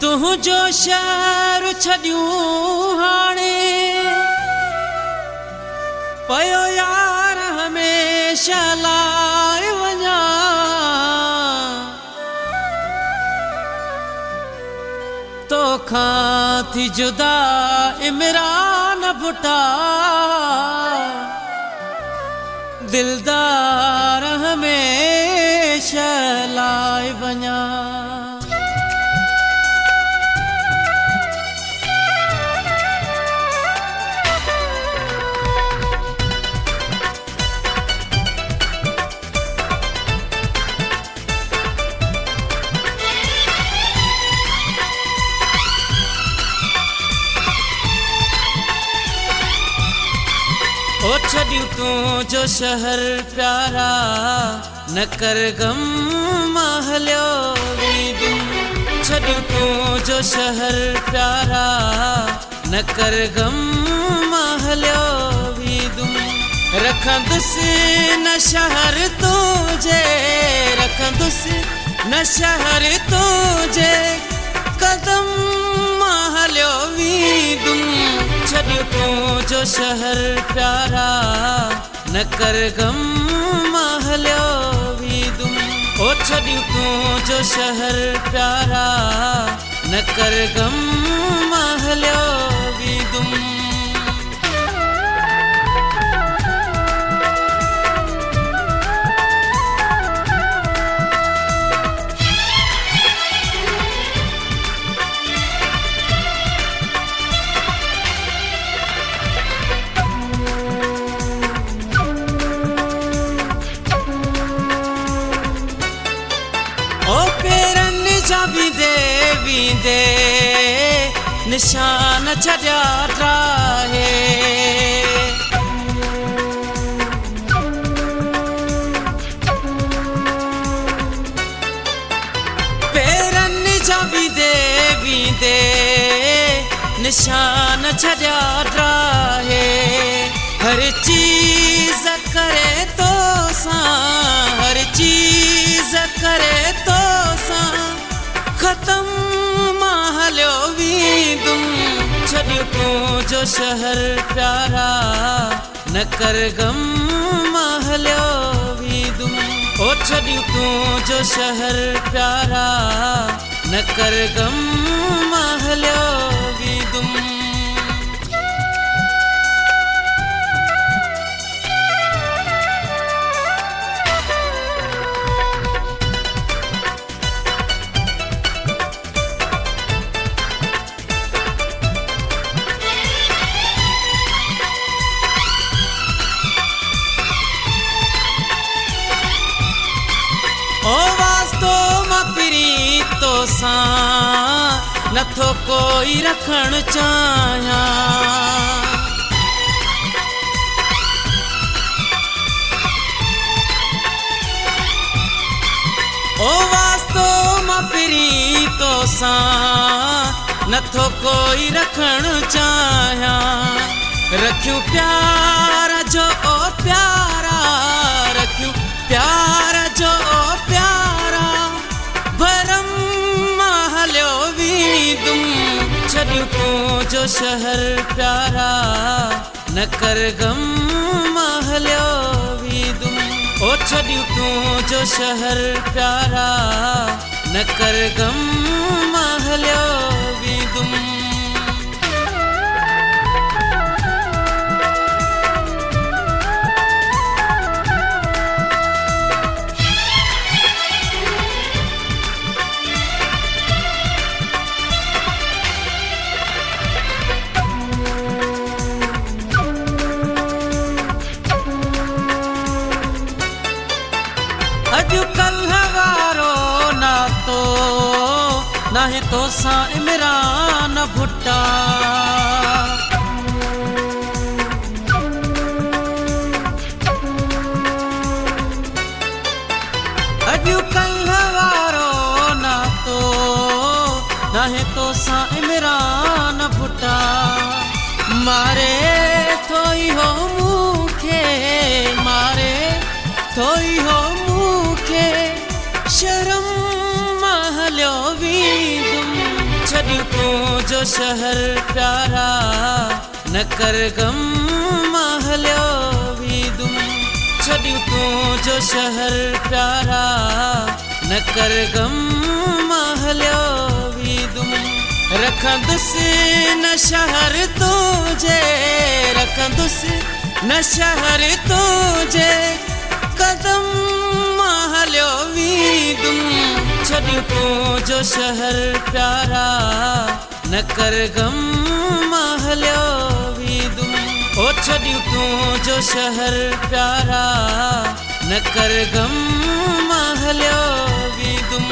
तुझो शहर छॾियूं हाणे पयो यार हमेशा लाइ वञा तोखां थी जुदा इमरान भुटा दिलदार हमेशा लाइ वञा ओ छॾियूं तुझो शहर प्यारा न कर गम मां हलियो वींदुम छॾियूं तुझो शहर प्यारा न कर गम मां हलियो वींदुम रखंदुसि न शहर तुंहिंजे रखंदुसि न शहर तुंहिंजे कदम मां हलियो वींदुम छॾियूं तुझो शहर प्यारा न कर गम मां हलियो वींदुम ओ छॾियूं तुझो शहर प्यारा न कर गम मां हलियो वींदुम वींदे निशान छॾिया ठाहे पेरनि जा वींदे वींदे निशान छॾिया ठाहे हर चीज़ करे तोसां हर चीज़ करे तोसां ख़तम मां हलियो वींदुम छॾियूं तुझो शहर प्यारा न कर गम मां हलियो वींदुम ओ छॾियूं तुझो शहर प्यारा न कर गम मां हलियो वींदुम ओ वास्तो मां प्रीतो सां नथो कोई रखण चाहियां ओ वास्तो मां प्रीतो सां नथो कोई रखण चाहियां रखियूं प्यार जो ओ प्यारा रखियूं प्यार जो ओ प्यारा भरम मां हलियो वींदुम छॾियूं तुझो शहर प्यारा न कर गम मां हलियो वींदुम ओ छॾियूं तुझो शहर प्यारा न कर गम मां हलियो वींदुम अॼुकल्ह वारो नातो नाहे तोसां इमरान भुटा अॼुकल्ह वारो नातो नाहे तोसां इमरान भुटा मारे थोई हो मूंखे मारे थोई हो मूंखे शर्म मां हलियो वींदुम छॾियूं तूं जो शहर प्यारा न कर गम मां हलियो वीदुम छॾियूं तूं जो शहर प्यारा न कर गम मां हलियो वीदुम रखंदुसि न शहर तुंहिंजे रखंदुसि न शहर तुंहिंजे कदम मां हलियो वीदुम छॾियूं तूं जो शहर प्यारा न कर गम मां हलियो वीदुम ओ छॾियूं तूं जो शहर प्यारा न कर गम मां हलियो वीदुम